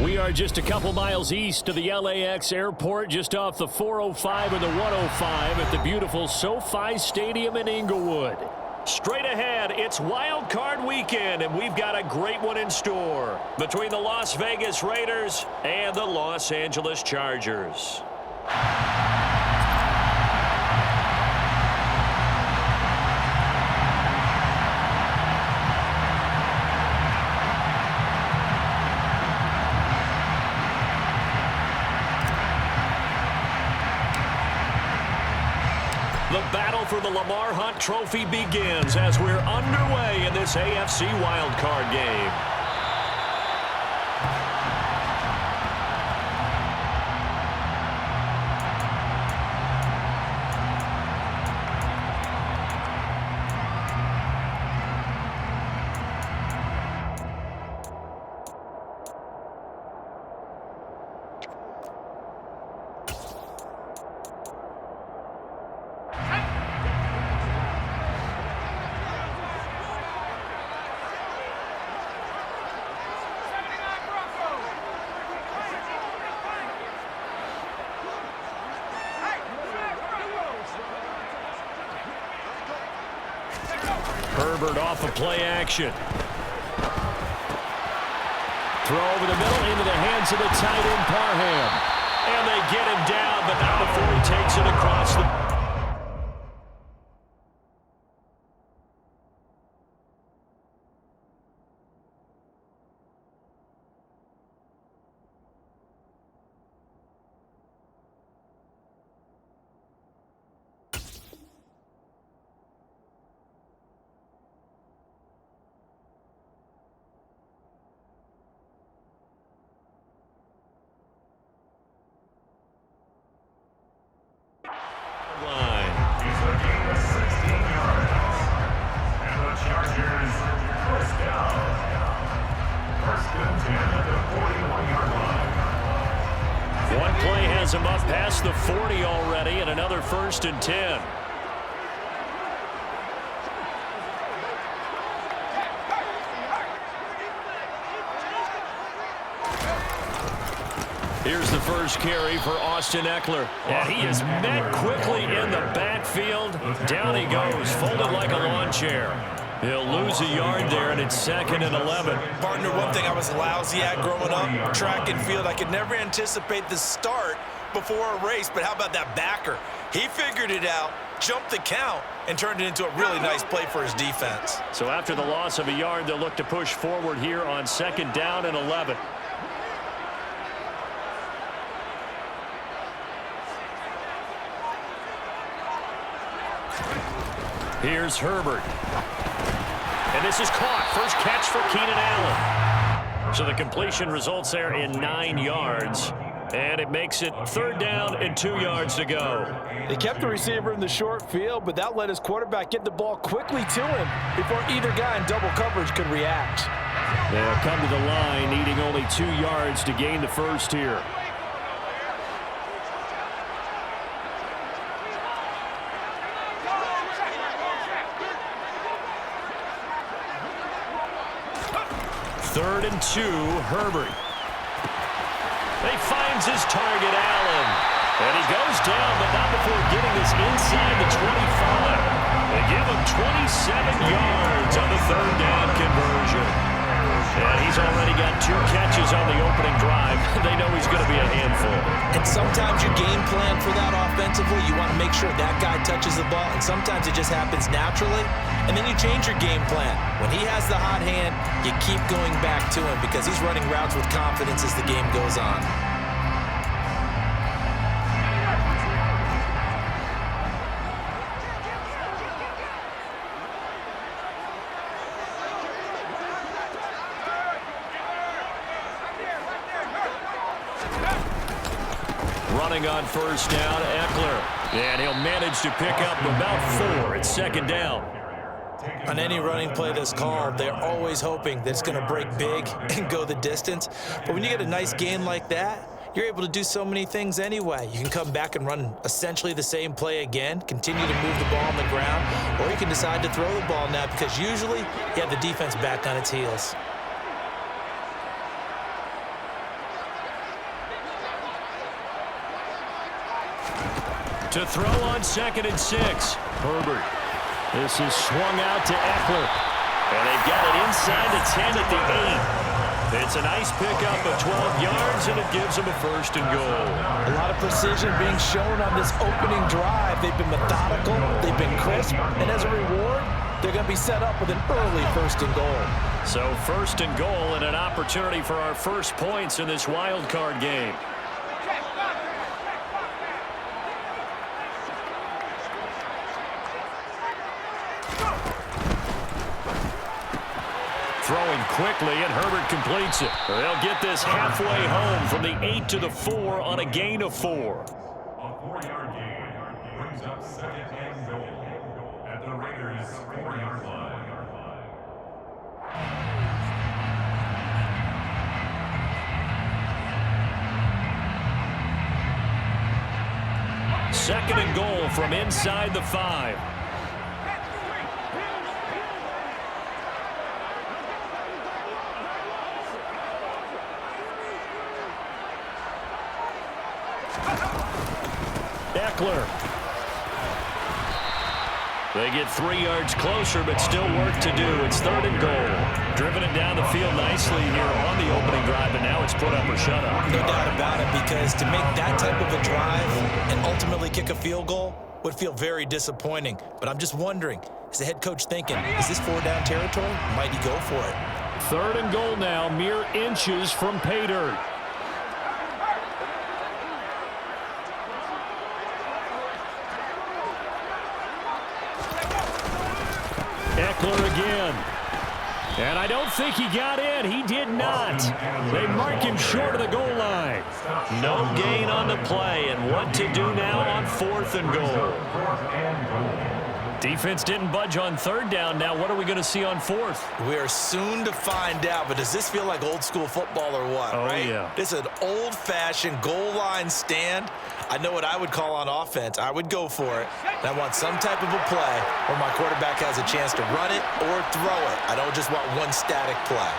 We are just a couple miles east of the LAX airport, just off the 405 and the 105 at the beautiful SoFi Stadium in Inglewood. Straight ahead, it's Wild Card Weekend, and we've got a great one in store between the Las Vegas Raiders and the Los Angeles Chargers. The battle for the Lamar Hunt Trophy begins as we're underway in this AFC wildcard game. Herbert off of play action. Throw over the middle into the hands of the tight end, Parham. And they get him down, but not before he takes it across the... One play has him up past the 40 already, and another 1st and 10. Here's the first carry for Austin Eckler. And he is met quickly in the backfield. Down he goes, folded like a lawn chair. He'll lose a yard there, and it's 2nd and 11. Partner, one thing I was lousy at growing up, track and field, I could never anticipate the start before a race, but how about that backer? He figured it out, jumped the count, and turned it into a really nice play for his defense. So after the loss of a yard, they'll look to push forward here on 2nd down and 11. Here's Herbert. And this is caught. First catch for Keenan Allen. So the completion results there in 9 yards. And it makes it 3rd down and 2 yards to go. They kept the receiver in the short field, but that let his quarterback get the ball quickly to him before either guy in double coverage could react. They'll come to the line, needing only 2 yards to gain the first here. Third and 2, Herbert. He finds his target, Allen. And he goes down, but not before getting this inside the 25. They give him 27 yards on the 3rd down conversion. And he's already got 2 catches on the opening drive. They know he's going to be a handful. And sometimes you game plan for that offensively. You want to make sure that guy touches the ball, and sometimes it just happens naturally. And then you change your game plan. When he has the hot hand, you keep going back to him because he's running routes with confidence as the game goes on. Running on 1st down, Eckler. And he'll manage to pick up about 4 at 2nd down. On any running play that's called, they're always hoping that it's going to break big and go the distance. But when you get a nice gain like that, you're able to do so many things anyway. You can come back and run essentially the same play again, continue to move the ball on the ground, or you can decide to throw the ball now because usually you have the defense back on its heels. To throw on 2nd and 6. Herbert. This is swung out to Eckler. And they've got it inside the 10 at the 8. It's a nice pickup of 12 yards, and it gives them a 1st and goal. A lot of precision being shown on this opening drive. They've been methodical, they've been crisp, and as a reward, they're going to be set up with an early 1st and goal. So 1st and goal and an opportunity for our first points in this wild card game. Throwing quickly, and Herbert completes it. They'll get this halfway home from the 8 to the 4 on a gain of 4. A 4-yard gain brings up 2nd and goal at the Raiders' 4-yard line. 2nd and goal from inside the 5. Eckler. They get 3 yards closer, but still work to do. It's 3rd and goal. Driven it down the field nicely here on the opening drive, and now it's put up or shut up. No doubt about it, because to make that type of a drive and ultimately kick a field goal would feel very disappointing. But I'm just wondering, is the head coach thinking, is this 4-down territory? Might he go for it? 3rd and goal now, mere inches from pay dirt. Eckler again. And I don't think he got in. He did not. They mark him short of the goal line. No gain on the play, and what to do now on 4th and goal. Defense didn't budge on 3rd down. Now what are we going to see on 4th? We are soon to find out, but does this feel like old school football or what? Oh, right? yeah. This is an old-fashioned goal line stand. I know what I would call on offense. I would go for it. And I want some type of a play where my quarterback has a chance to run it or throw it. I don't just want one static play.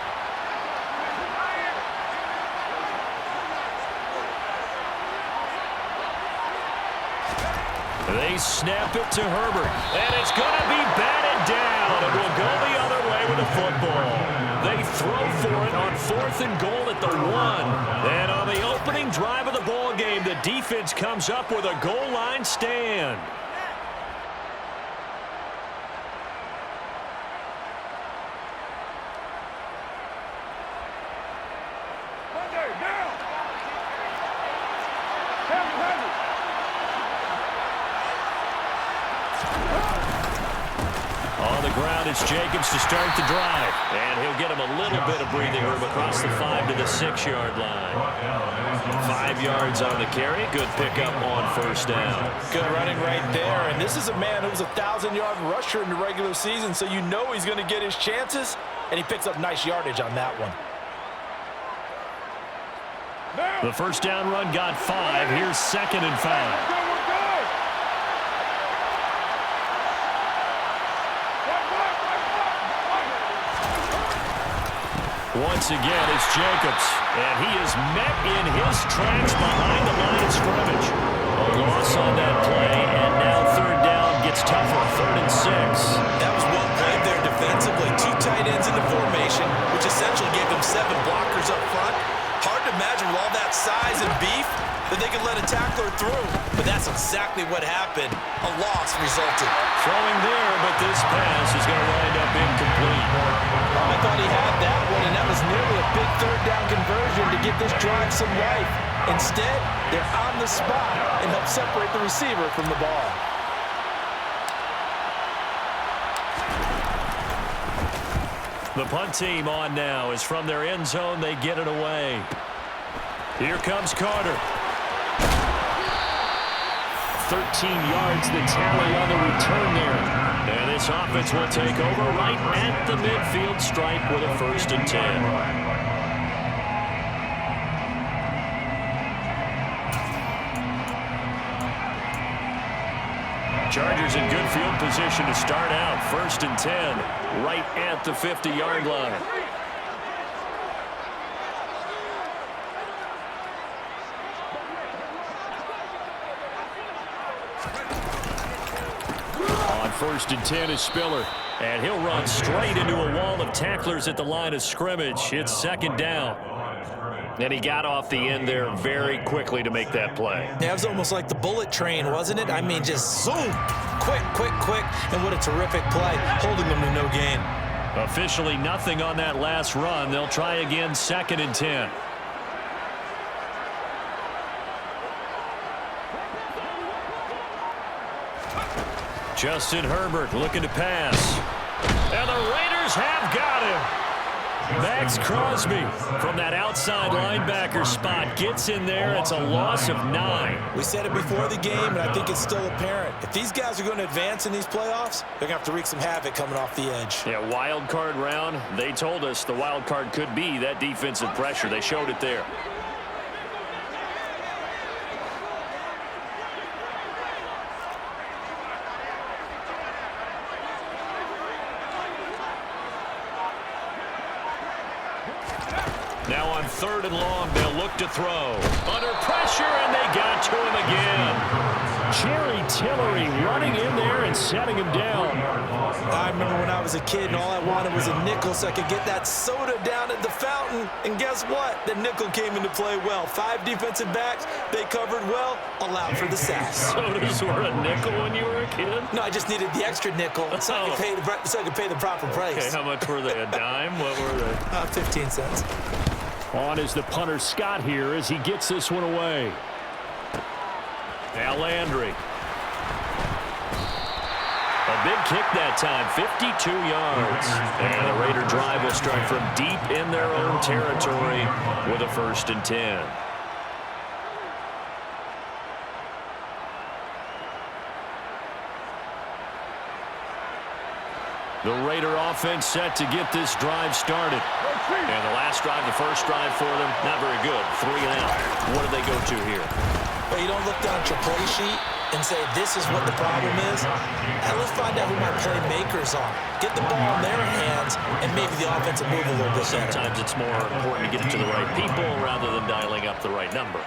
They snap it to Herbert, and it's going to be batted down, and will go the other way with the football. They throw for it on 4th and goal at the 1. And on the opening drive of the ball game, the defense comes up with a goal line stand. On the ground, it's Jacobs to start the drive. And he'll get him a little bit of breathing room across the 5 to the 6-yard line. 5 yards on the carry. Good pickup on 1st down. Good running right there. And this is a man who was a 1,000-yard rusher in the regular season, so you know he's going to get his chances, and he picks up nice yardage on that one. The 1st down run got 5. Here's 2nd and 5. Once again, it's Jacobs, and he is met in his tracks behind the line of scrimmage. A loss on that play, and now 3rd down gets tougher, 3rd and 6. That was well played there defensively. 2 tight ends in the formation, which essentially gave them 7 blockers up front. Hard to imagine with all that size and beef that they could let a tackler through. But that's exactly what happened. A loss resulted. Throwing there, but this pass is going to wind up incomplete. I thought he had that one, and that was nearly a big 3rd down conversion to give this drive some life. Instead, they're on the spot and help separate the receiver from the ball. The punt team on now is from their end zone. They get it away. Here comes Carter. 13 yards the tally on the return there. And this offense will take over right at the midfield stripe with a 1st and 10. Chargers in good field position to start out. 1st and 10, right at the 50-yard line. 1st and 10 is Spiller. And he'll run straight into a wall of tacklers at the line of scrimmage. It's 2nd down. And he got off the end there very quickly to make that play. Yeah, it was almost like the bullet train, wasn't it? I mean, just zoom, quick, quick, quick. And what a terrific play, holding them to no gain. Officially nothing on that last run. They'll try again, 2nd and 10. Justin Herbert looking to pass. And the Raiders have got him. Max Crosby from that outside linebacker spot gets in there. It's a loss of 9. We said it before the game, and I think it's still apparent. If these guys are going to advance in these playoffs, they're going to have to wreak some havoc coming off the edge. Yeah, wild card round. They told us the wild card could be that defensive pressure. They showed it there. Now on 3rd and long, they'll look to throw. Under pressure, and they got to him again. Jerry Tillery running in there and setting him down. I remember when I was a kid and all I wanted was a nickel so I could get that soda down at the fountain. And guess what? The nickel came into play well. 5 defensive backs, they covered well, allowed for the sack. Sodas were a nickel when you were a kid? No, I just needed the extra nickel so I could pay the proper price. Okay, how much were they? A dime? What were they? 15 cents. On is the punter Scott here as he gets this one away. Now Landry. A big kick that time, 52 yards. And the Raider drive will start from deep in their own territory with a 1st and 10. The Raider offense set to get this drive started. And the last drive, the first drive for them, not very good. 3 and out. What do they go to here? Well, you don't look down at your play sheet and say, this is what the problem is. Now let's find out who my playmakers are. Get the ball in their hands, and maybe the offense will move a little bit better. Sometimes it's more important to get it to the right people rather than dialing up the right number.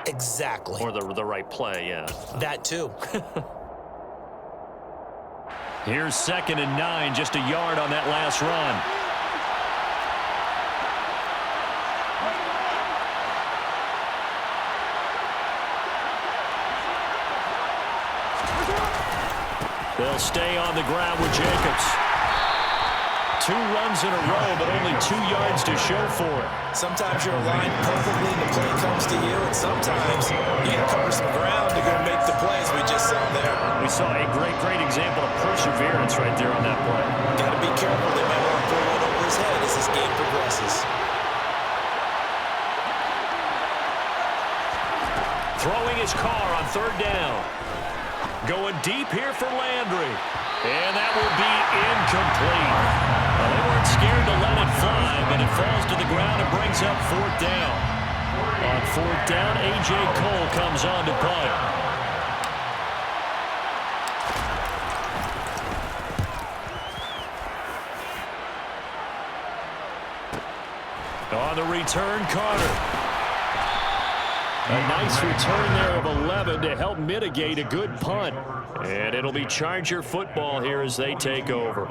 Exactly. Or the right play, yeah. That too. Here's 2nd and 9, just a yard on that last run. They'll stay on the ground with Jacobs. 2 runs in a row, but only 2 yards to show for it. Sometimes you're aligned perfectly and the play comes to you, and sometimes you got to cover some ground to go make the plays we just saw there. We saw a great example of perseverance right there on that play. Got to be careful. They might want to throw one over his head as this game progresses. Throwing his car on 3rd down. Going deep here for Landry. And that will be incomplete. Well, they weren't scared to let it fly, but it falls to the ground and brings up 4th down. On 4th down, A.J. Cole comes on to punt. On the return, Carter. A nice return there of 11 to help mitigate a good punt. And it'll be Charger football here as they take over.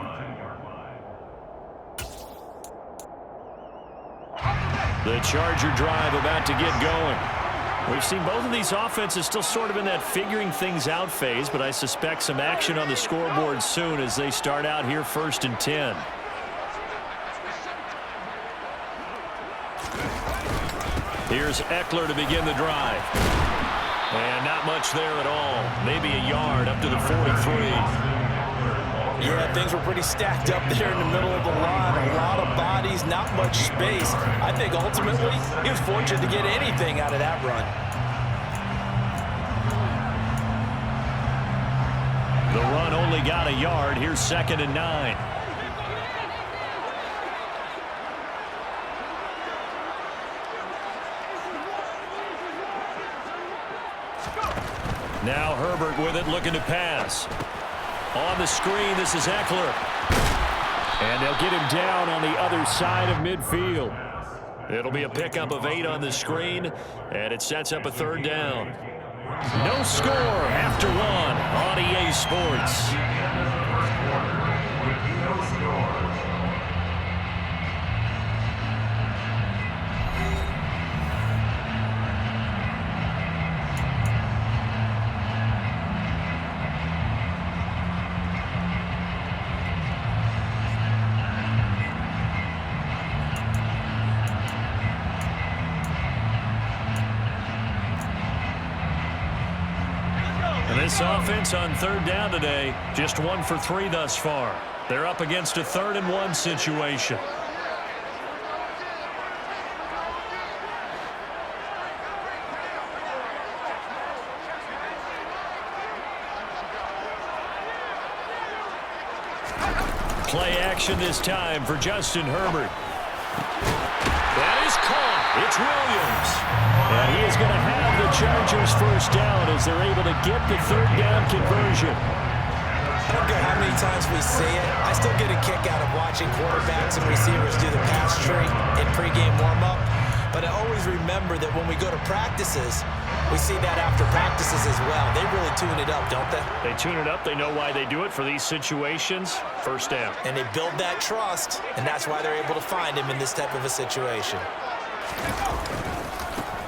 The Charger drive about to get going. We've seen both of these offenses still sort of in that figuring things out phase, but I suspect some action on the scoreboard soon as they start out here 1st and 10. Here's Eckler to begin the drive. And not much there at all. Maybe a yard up to the 43. Yeah, things were pretty stacked up there in the middle of the line. A lot of bodies, not much space. I think ultimately he was fortunate to get anything out of that run. The run only got a yard. Here's 2nd and 9. Now Herbert with it, looking to pass. On the screen, this is Eckler. And they'll get him down on the other side of midfield. It'll be a pickup of 8 on the screen, and it sets up a 3rd down. No score after 1 on EA Sports. This offense on third down today, just 1 for 3 thus far. They're up against a 3rd and 1 situation. Play action this time for Justin Herbert. That is caught. It's Williams. And he is going to have the Chargers first down as they're able to get the 3rd down conversion. I don't care how many times we see it. I still get a kick out of watching quarterbacks and receivers do the pass tree in pregame warm-up. But I always remember that when we go to practices, we see that after practices as well. They really tune it up, don't they? They tune it up. They know why they do it for these situations. First down. And they build that trust, and that's why they're able to find him in this type of a situation.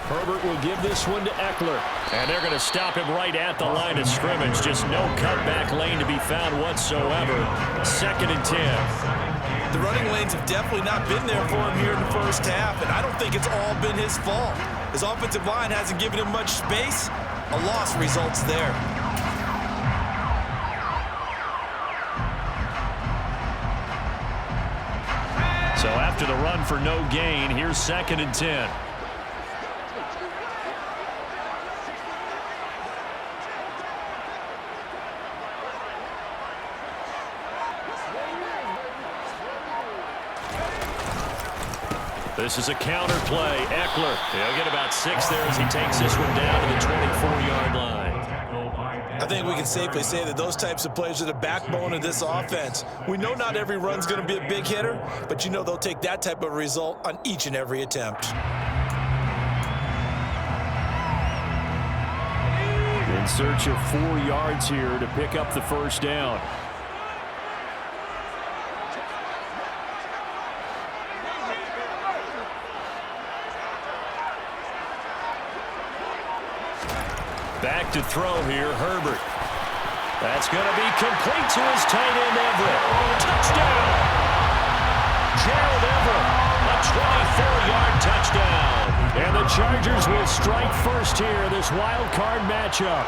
Herbert will give this one to Eckler. And they're going to stop him right at the line of scrimmage. Just no cutback lane to be found whatsoever. 2nd and 10. The running lanes have definitely not been there for him here in the first half, and I don't think it's all been his fault. His offensive line hasn't given him much space. A loss results there. So after the run for no gain, here's 2nd and 10. This is a counter play. Eckler, he'll get about 6 there as he takes this one down to the 24-yard line. I think we can safely say that those types of plays are the backbone of this offense. We know not every run's going to be a big hitter, but you know they'll take that type of result on each and every attempt. In search of 4 yards here to pick up the first down. Back to throw here, Herbert. That's going to be complete to his tight end, Everett. Touchdown! Gerald Everett, a 24-yard touchdown. And the Chargers will strike first here in this wild card matchup.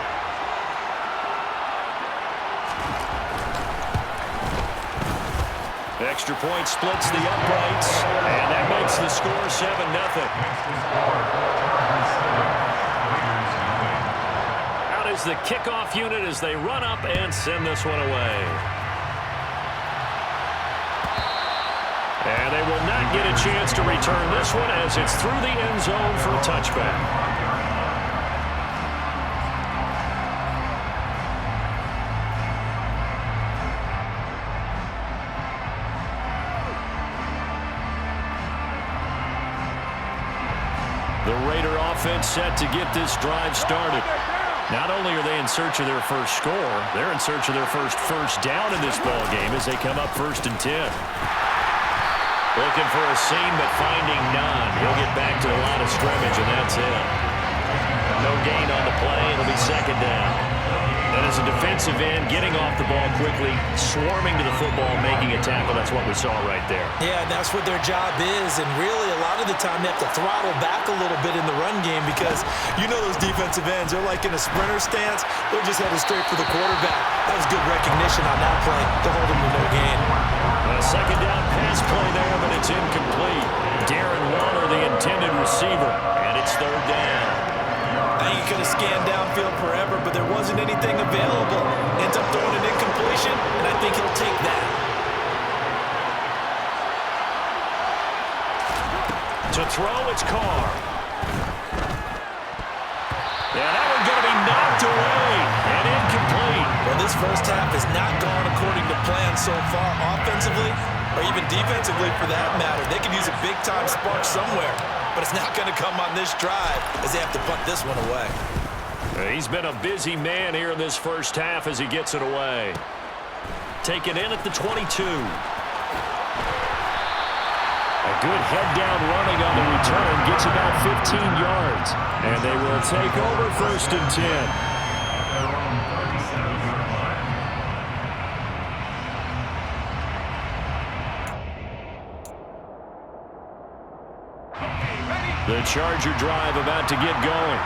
Extra point splits the uprights, and that makes the score 7-0. The kickoff unit as they run up and send this one away. And they will not get a chance to return this one as it's through the end zone for a touchback. The Raider offense set to get this drive started. Not only are they in search of their first score, they're in search of their first down in this ball game as they come up 1st and 10. Looking for a seam, but finding none. He'll get back to the line of scrimmage, and that's it. No gain on the play. It'll be 2nd down. And as a defensive end, getting off the ball quickly, swarming to the football, making a tackle, that's what we saw right there. Yeah, that's what their job is, and really a lot of the time they have to throttle back a little bit in the run game because you know those defensive ends, they're like in a sprinter stance, they're just headed straight for the quarterback. That was good recognition on that play to hold him to no gain. A 2nd down pass play there, but it's incomplete. Darren Waller, the intended receiver, and it's 3rd down. I think he could have scanned downfield forever, but there wasn't anything available. Ends up throwing an incompletion, and I think he'll take that. To throw, it's Carr. Yeah, that one's going to be knocked away and incomplete. Well, this first half has not gone according to plan so far offensively or even defensively for that matter. They could use a big-time spark somewhere, but it's not going to come on this drive as they have to punt this one away. He's been a busy man here in this first half as he gets it away. Taken in at the 22. A good head-down running on the return gets about 15 yards. And they will take over 1st and 10. The Charger drive about to get going.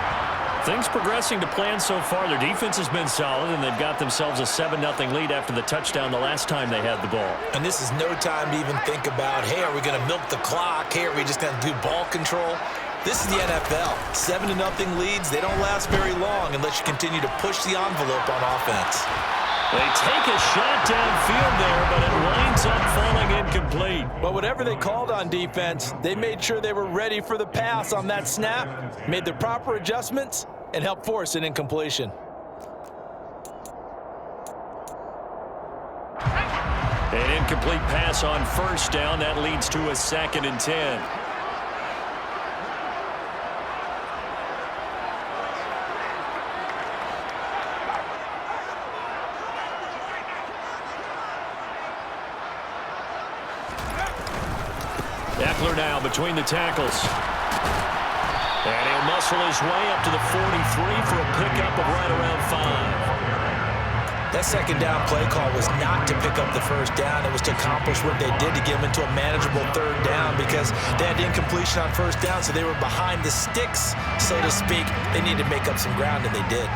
Things progressing to plan so far. Their defense has been solid, and they've got themselves a 7-0 lead after the touchdown the last time they had the ball. And this is no time to even think about, hey, are we going to milk the clock? Hey, are we just going to do ball control? This is the NFL. 7-0 leads, they don't last very long unless you continue to push the envelope on offense. They take a shot downfield there, but it winds up falling incomplete. But whatever they called on defense, they made sure they were ready for the pass on that snap, made the proper adjustments, and helped force an incompletion. An incomplete pass on first down. That leads to a 2nd and 10. Eckler now between the tackles. And he'll muscle his way up to the 43 for a pickup of right around 5. That second down play call was not to pick up the first down. It was to accomplish what they did to get them into a manageable third down because they had incompletion on first down, so they were behind the sticks, so to speak. They needed to make up some ground, and they did.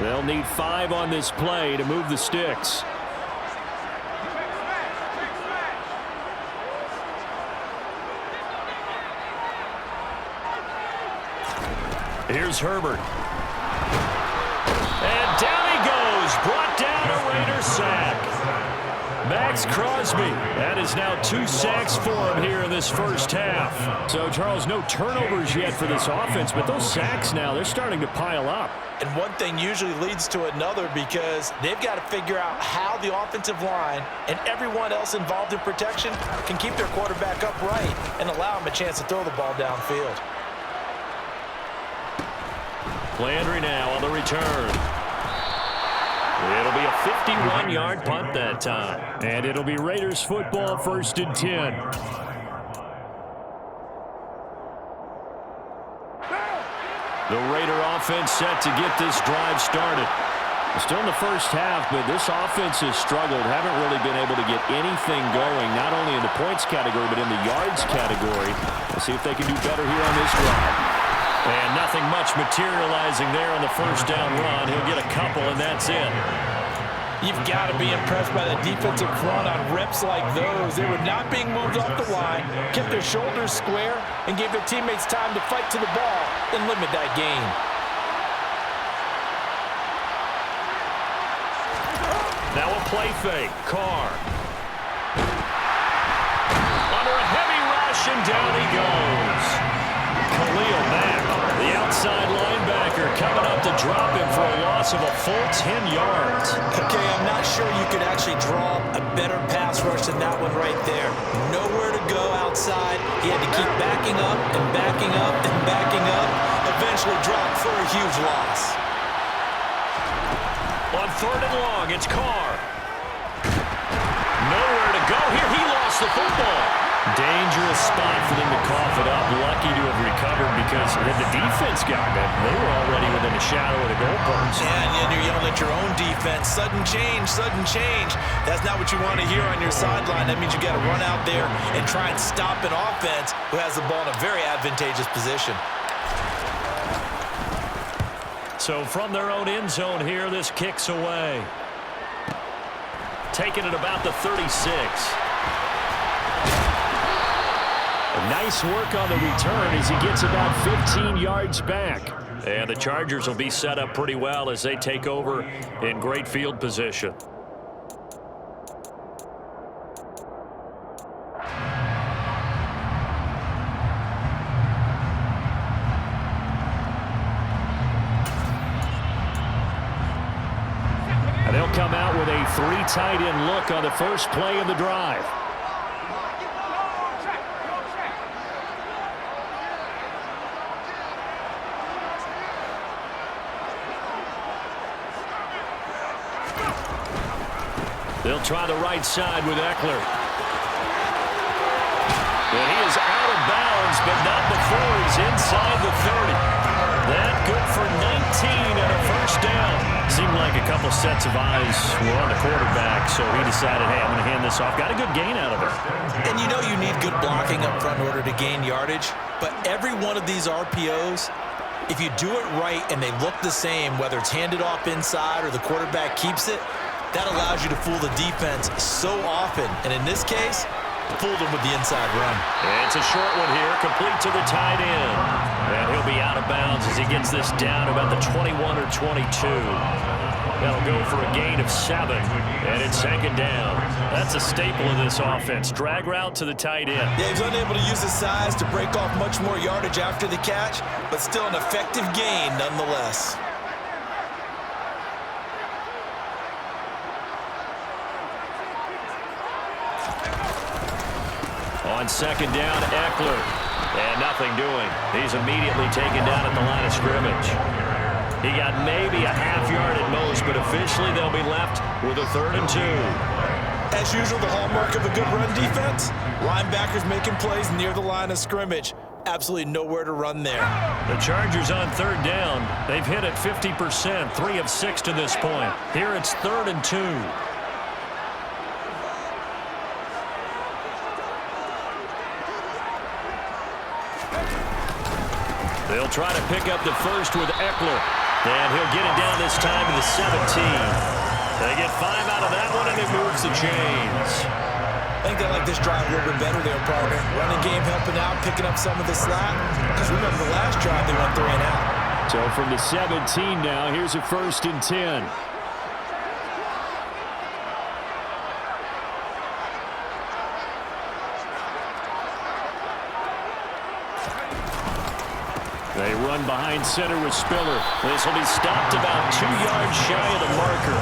They'll need 5 on this play to move the sticks. Here's Herbert. And down he goes. Brought down a Raider sack. Max Crosby. That is now 2 sacks for him here in this first half. So, Charles, no turnovers yet for this offense, but those sacks now, they're starting to pile up. And one thing usually leads to another because they've got to figure out how the offensive line and everyone else involved in protection can keep their quarterback upright and allow him a chance to throw the ball downfield. Landry now on the return. It'll be a 51-yard punt that time. And it'll be Raiders football, 1st and 10. The Raider offense set to get this drive started. Still in the first half, but this offense has struggled. Haven't really been able to get anything going, not only in the points category, but in the yards category. We'll see if they can do better here on this drive. And nothing much materializing there on the first down run. He'll get a couple, and that's it. You've got to be impressed by the defensive front on reps like those. They were not being moved off the line, kept their shoulders square, and gave their teammates time to fight to the ball and limit that gain. Now a play fake. Carr. Under a heavy rush, and down he goes. Khalil Mack, the outside linebacker, coming up to drop him for a loss of a full 10 yards. Okay, I'm not sure you could actually draw a better pass rush than that one right there. Nowhere to go outside. He had to keep backing up and backing up and backing up. Eventually dropped for a huge loss. On 3rd and long, it's Carr. Nowhere to go here. He lost the football. Dangerous spot for them to cough it up. Lucky to have recovered because had the defense gotten it, they were already within a shadow of the goalpost. And you're yelling at your own defense. Sudden change, sudden change. That's not what you want to hear on your sideline. That means you got to run out there and try and stop an offense who has the ball in a very advantageous position. So from their own end zone here, this kicks away. Taking it about the 36. Nice work on the return as he gets about 15 yards back. And the Chargers will be set up pretty well as they take over in great field position. And they'll come out with a 3 tight end look on the first play of the drive. They'll try the right side with Eckler. And he is out of bounds, but not before he's inside the 30. That good for 19 and a first down. Seemed like a couple sets of eyes were on the quarterback, so he decided, hey, I'm going to hand this off. Got a good gain out of it. And you know you need good blocking up front in order to gain yardage, but every one of these RPOs If you do it right and they look the same, whether it's handed off inside or the quarterback keeps it, that allows you to fool the defense so often. And in this case, fooled them with the inside run. It's a short one here, complete to the tight end. And he'll be out of bounds as he gets this down about the 21 or 22. That'll go for a gain of 7, and it's second down. That's a staple of this offense. Drag route to the tight end. Yeah, he's unable to use his size to break off much more yardage after the catch, but still an effective gain nonetheless. On second down, Eckler. And nothing doing. He's immediately taken down at the line of scrimmage. He got maybe a half yard at most, but officially they'll be left with a 3rd and 2. As usual, the hallmark of a good run defense, linebackers making plays near the line of scrimmage. Absolutely nowhere to run there. The Chargers on 3rd down. They've hit it 50%, 3 of 6 to this point. Here it's 3rd and 2. They'll try to pick up the first with Eckler. And he'll get it down this time to the 17. They get 5 out of that one, and it moves the chains. I think they like this drive a little bit better there, partner. Running game helping out, picking up some of the slack. Because remember the last drive, they went 3 and out. So from the 17 now, here's a 1st and 10. They run behind center with Spiller. This will be stopped about 2 yards shy of the marker.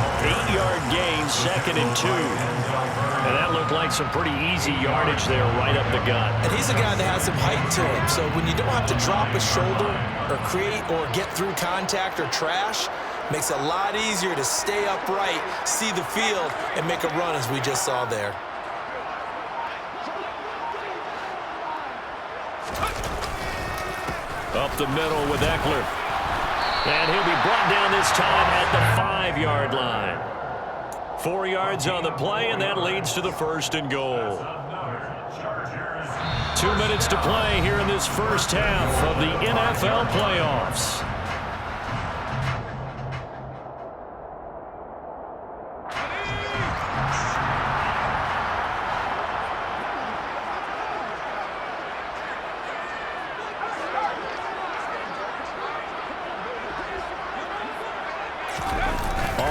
8-yard gain, 2nd and 2. And that looked like some pretty easy yardage there right up the gut. And he's a guy that has some height to him. So when you don't have to drop a shoulder or create or get through contact or trash, makes it a lot easier to stay upright, see the field, and make a run as we just saw there. Up the middle with Eckler. And he'll be brought down this time at the 5-yard line. 4 yards on the play, and that leads to the 1st and goal. 2 minutes to play here in this first half of the NFL playoffs.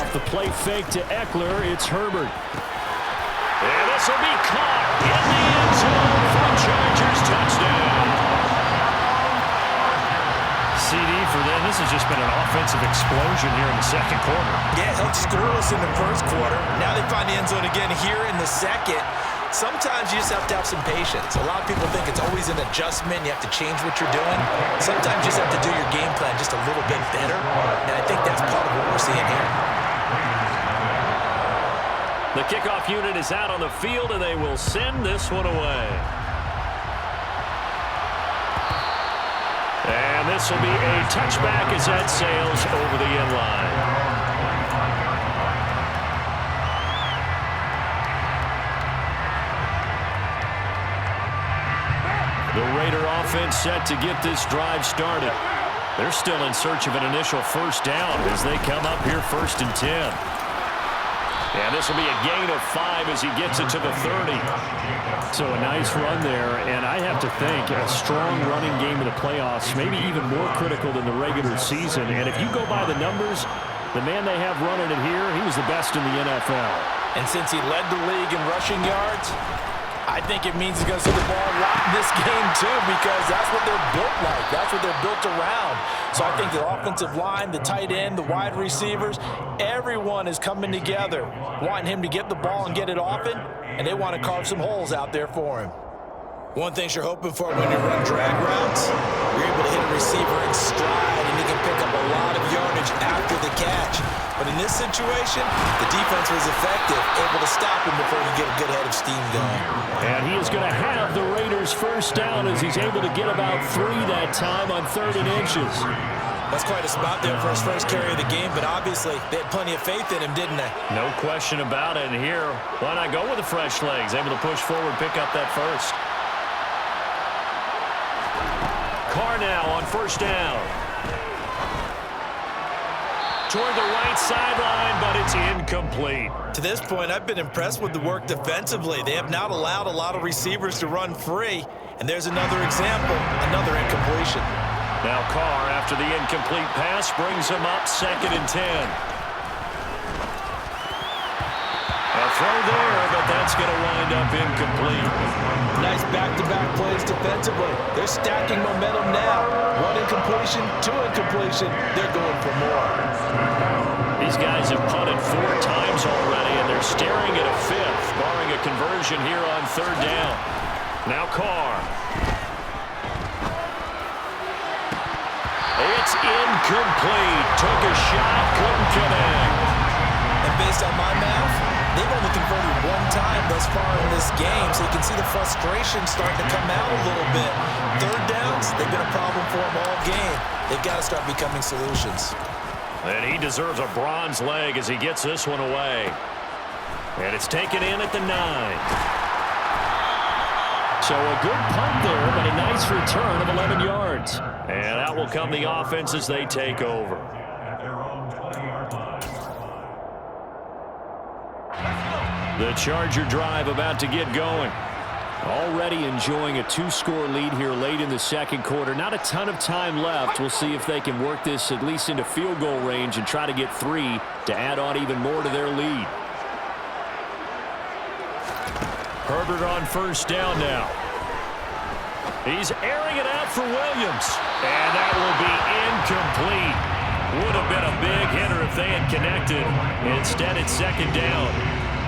The play fake to Eckler. It's Herbert. And this will be caught in the end zone for a Chargers touchdown. CD for them. This has just been an offensive explosion here in the 2nd quarter. Yeah, held scoreless in the 1st quarter. Now they find the end zone again here in the 2nd. Sometimes you just have to have some patience. A lot of people think it's always an adjustment. You have to change what you're doing. Sometimes you just have to do your game plan just a little bit better. And I think that's part of what we're seeing here. The kickoff unit is out on the field, and they will send this one away. And this will be a touchback as that sails over the end line. The Raider offense set to get this drive started. They're still in search of an initial 1st down as they come up here 1st and 10. And this will be a gain of 5 as he gets it to the 30. So a nice run there, and I have to think a strong running game in the playoffs, maybe even more critical than the regular season. And if you go by the numbers, the man they have running it here, he was the best in the NFL. And since he led the league in rushing yards, I think it means he's going to see the ball a lot in this game, too, because that's what they're built like. That's what they're built around. So I think the offensive line, the tight end, the wide receivers, everyone is coming together, wanting him to get the ball and get it often, and they want to carve some holes out there for him. One thing you're hoping for when you run drag routes, you're able to hit a receiver in stride, and he can pick up a lot of yardage after the catch. But in this situation, the defense was effective, able to stop him before he get a good head of steam going. And he is going to have the Raiders 1st down as he's able to get about 3 that time on 3rd and inches. That's quite a spot there for his first carry of the game, but obviously they had plenty of faith in him, didn't they? No question about it. And here, why not go with the fresh legs? Able to push forward, pick up that 1st. Carr now on 1st down. Toward the right sideline, but it's incomplete. To this point, I've been impressed with the work defensively. They have not allowed a lot of receivers to run free. And there's another example, another incompletion. Now Carr, after the incomplete pass, brings him up 2nd and 10. A throw there, but that's going to wind up incomplete. Nice back-to-back plays defensively. They're stacking momentum now. 1 incompletion, 2 incompletion. They're going for more. These guys have punted 4 times already, and they're staring at a 5th, barring a conversion here on 3rd down. Now Carr. It's incomplete. Took a shot, couldn't connect. And based on my math, they've only converted 1 time thus far in this game, so you can see the frustration starting to come out a little bit. 3rd downs, they've been a problem for them all game. They've got to start becoming solutions. And he deserves a bronze leg as he gets this one away. And it's taken in at the 9. So a good punt there, but a nice return of 11 yards. And out will come the offense as they take over. At their own 20-yard line. The Charger drive about to get going. Already enjoying a 2-score lead here late in the 2nd quarter. Not a ton of time left. We'll see if they can work this at least into field goal range and try to get 3 to add on even more to their lead. Herbert on 1st down now. He's airing it out for Williams. And that will be incomplete. Would have been a big hitter if they had connected. Instead, it's 2nd down.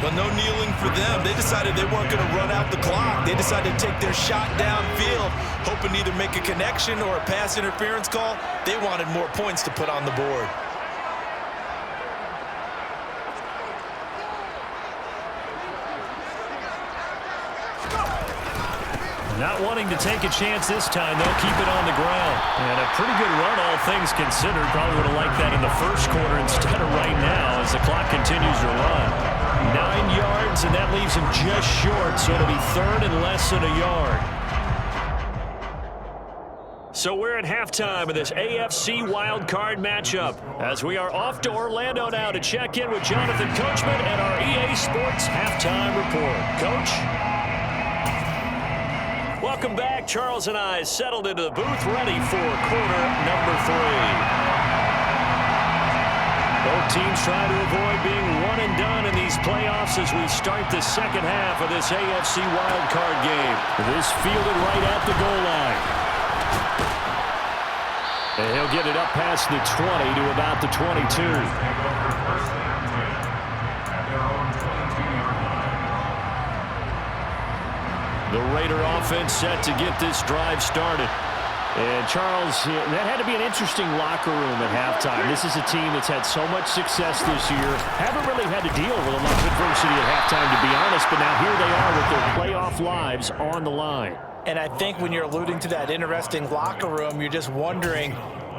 But no kneeling for them. They decided they weren't going to run out the clock. They decided to take their shot downfield, hoping to either make a connection or a pass interference call. They wanted more points to put on the board. Not wanting to take a chance this time, they'll keep it on the ground. And a pretty good run, all things considered. Probably would have liked that in the 1st quarter instead of right now as the clock continues to run. 9 yards, and that leaves him just short, so it'll be 3rd and less than a yard. So we're at halftime of this AFC wildcard matchup as we are off to Orlando now to check in with Jonathan Coachman and our EA Sports halftime report. Coach? Welcome back. Charles and I settled into the booth ready for quarter number 3. Both teams trying to avoid being one and done in these playoffs as we start the 2nd half of this AFC wildcard game. This fielded right at the goal line. And he'll get it up past the 20 to about the 22. The Raider offense set to get this drive started. And Charles, that had to be an interesting locker room at halftime. This is a team that's had so much success this year. Haven't really had to deal with a lot of adversity at halftime, to be honest, but now here they are with their playoff lives on the line. And I think when you're alluding to that interesting locker room, you're just wondering,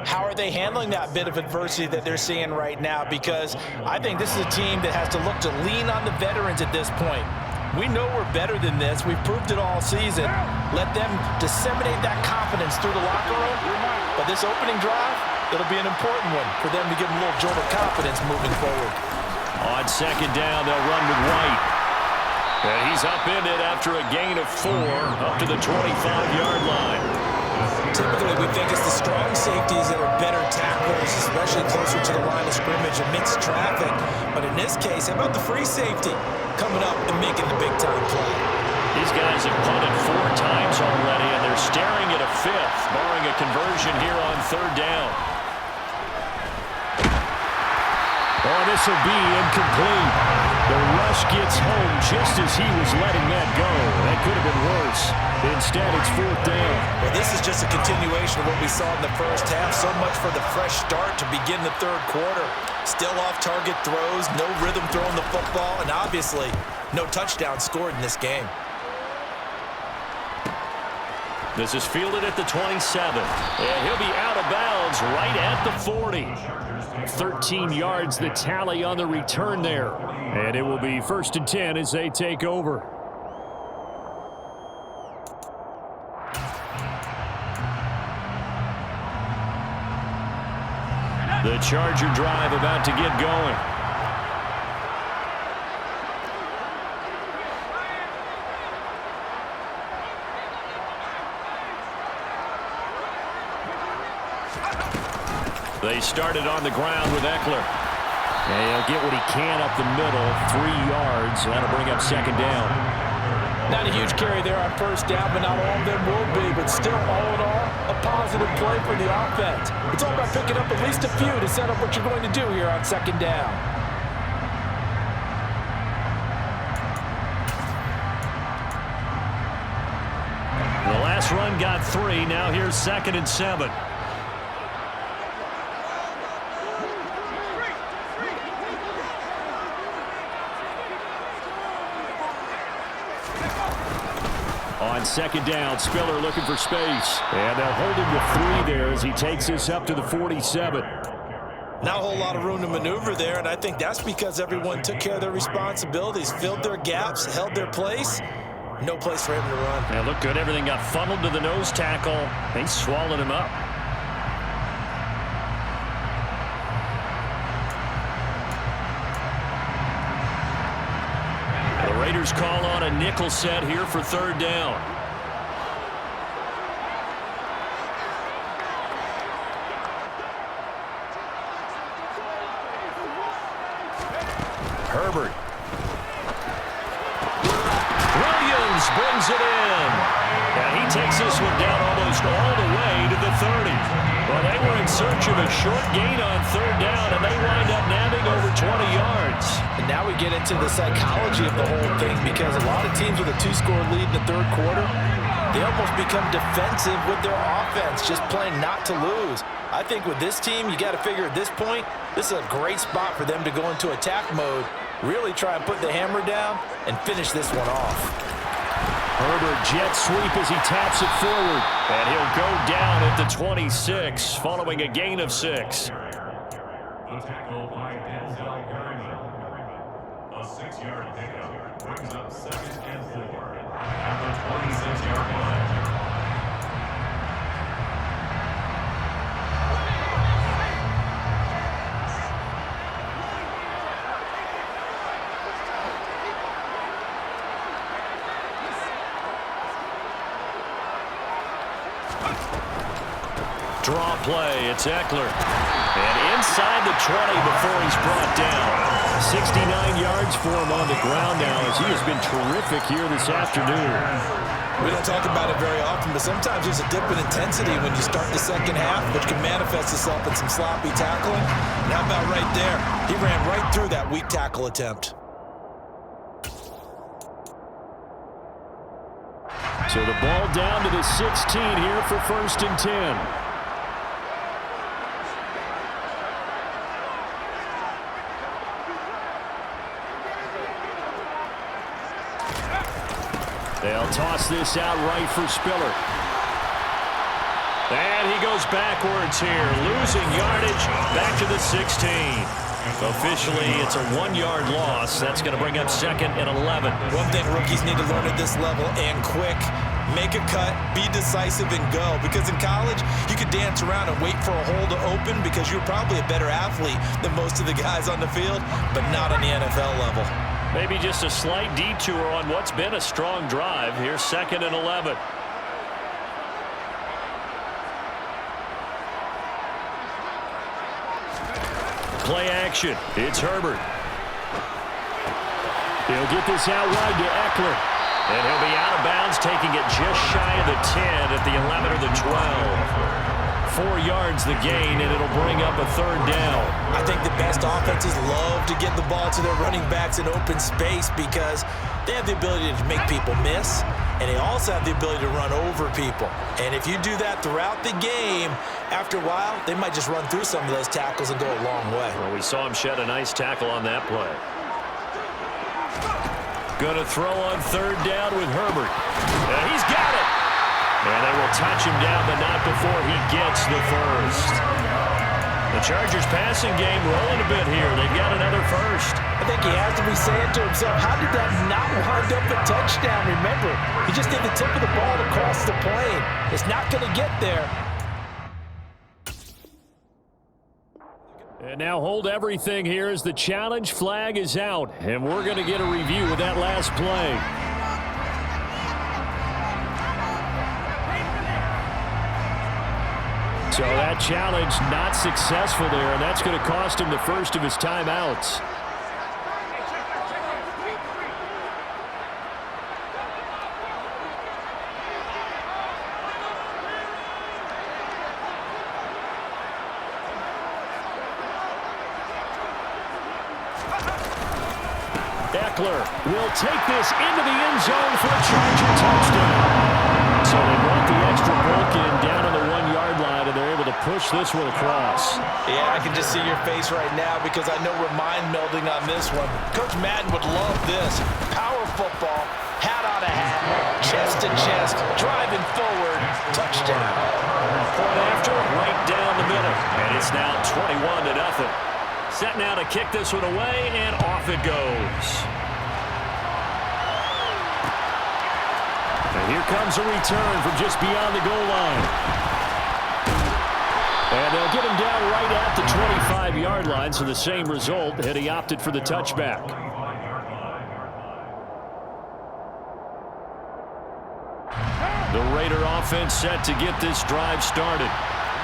how are they handling that bit of adversity that they're seeing right now? Because I think this is a team that has to look to lean on the veterans at this point. We know we're better than this. We've proved it all season. Let them disseminate that confidence through the locker room. But this opening drive, it'll be an important one for them to give them a little jolt of confidence moving forward. On 2nd down, they'll run with White. And he's upended after a gain of 4 up to the 25-yard line. Typically, we think it's the strong safeties that are better tacklers, especially closer to the line of scrimmage amidst traffic. But in this case, how about the free safety coming up and making the big-time play? These guys have punted 4 times already, and they're staring at a 5th, barring a conversion here on 3rd down. Oh, this will be incomplete. The rush gets home just as he was letting that go. That could have been worse. Instead, it's 4th down. Well, this is just a continuation of what we saw in the first half. So much for the fresh start to begin the 3rd quarter. Still off-target throws, no rhythm throwing the football, and obviously no touchdown scored in this game. This is fielded at the 27. And he'll be out of bounds right at the 40. 13 yards the tally on the return there. And it will be 1st and 10 as they take over. The Charger drive about to get going. They started on the ground with Eckler. And he'll get what he can up the middle, 3 yards. That'll bring up second down. Not a huge carry there on first down, but not all of them will be. But still, all in all, a positive play for the offense. It's all about picking up at least a few to set up what you're going to do here on second down. The last run got 3. Now here's 2nd and 7. On second down, Spiller looking for space. And they'll hold him to 3 there as he takes this up to the 47. Not a whole lot of room to maneuver there, and I think that's because everyone took care of their responsibilities, filled their gaps, held their place. No place for him to run. And looked good. Everything got funneled to the nose tackle. They swallowed him up. The Raiders call on a nickel set here for 3rd down. Herbert. Williams brings it in. And he takes this one down almost all the way to the 30. Well, they were in search of a short gain on 3rd down, and they wind up nabbing over 20 yards. And now we get into the psychology of the whole thing, because a lot of teams with a 2-score lead in the 3rd quarter, they almost become defensive with their offense, just playing not to lose. I think with this team, you got to figure at this point, this is a great spot for them to go into attack mode, really try and put the hammer down and finish this one off. Herbert jet sweep as he taps it forward. And he'll go down at the 26 following a gain of 6. The tackle by Denzel Gurney. A 6-yard pickup brings up 2nd and 4 at the 26-yard line. Draw play, it's Eckler. And inside the 20 before he's brought down. 69 yards for him on the ground now as he has been terrific here this afternoon. We don't talk about it very often, but sometimes there's a dip in intensity when you start the second half, which can manifest itself in some sloppy tackling. And how about right there? He ran right through that weak tackle attempt. So the ball down to the 16 here for 1st and 10. They'll toss this out right for Spiller. And he goes backwards here, losing yardage back to the 16. Officially, it's a 1-yard loss. That's going to bring up 2nd and 11. One thing rookies need to learn at this level, and quick, make a cut, be decisive, and go. Because in college, you could dance around and wait for a hole to open because you're probably a better athlete than most of the guys on the field, but not on the NFL level. Maybe just a slight detour on what's been a strong drive. Here's 2nd and 11. Play action. It's Herbert. He'll get this out wide to Eckler. And he'll be out of bounds, taking it just shy of the 10 at the 11 or the 12. 4 yards the gain, and it'll bring up a 3rd down. I think the best offenses love to get the ball to their running backs in open space because they have the ability to make people miss, and they also have the ability to run over people. And if you do that throughout the game, after a while, they might just run through some of those tackles and go a long way. Well, we saw him shed a nice tackle on that play. Going to throw on 3rd down with Herbert. And he's got it. And they will touch him down, but not before he gets the 1st. The Chargers passing game rolling a bit here. They've got another 1st. I think he has to be saying to himself, how did that not wind up a touchdown? Remember, he just did the tip of the ball across the plane. It's not going to get there. And now hold everything here as the challenge flag is out. And we're going to get a review of that last play. So that challenge not successful there, and that's going to cost him the first of his timeouts. Eckler will take this into the end zone for a Charger touchdown. So they brought the extra bulk in down on the 1-yard line, and they're able to push this one across. Yeah, I can just see your face right now because I know we're mind melding on this one. Coach Madden would love this. Power football, hat on a hat, chest to chest, driving forward, touchdown. Point after, right down the middle. And it's now 21-0. Set now to kick this one away, and off it goes. And here comes a return from just beyond the goal line. And they'll get him down right at the 25-yard line, so the same result had he opted for the touchback. The Raider offense set to get this drive started.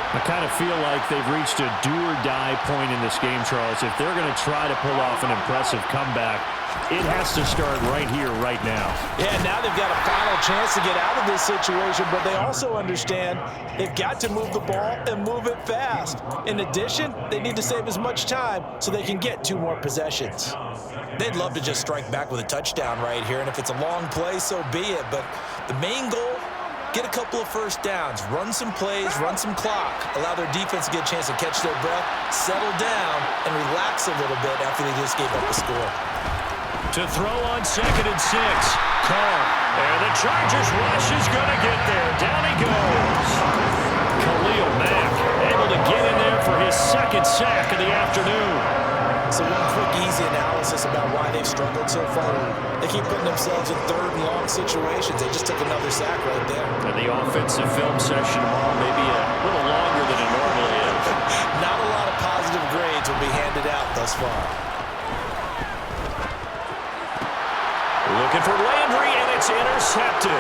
I kind of feel like they've reached a do-or-die point in this game, Charles. If they're going to try to pull off an impressive comeback, it has to start right here, right now. Yeah, now they've got a final chance to get out of this situation, but they also understand they've got to move the ball and move it fast. In addition, they need to save as much time so they can get 2 more possessions. They'd love to just strike back with a touchdown right here, and if it's a long play, so be it. But the main goal, get a couple of first downs, run some plays, run some clock, allow their defense to get a chance to catch their breath, settle down, and relax a little bit after they just gave up a score. To throw on 2nd and 6. Carr. And the Chargers rush is going to get there. Down he goes. Khalil Mack able to get in there for his 2nd sack of the afternoon. So one quick, easy analysis about why they've struggled so far. They keep putting themselves in 3rd and long situations. They just took another sack right there. And the offensive film session tomorrow may be a little longer than it normally is. Not a lot of positive grades will be handed out thus far. Looking for Landry, and it's intercepted.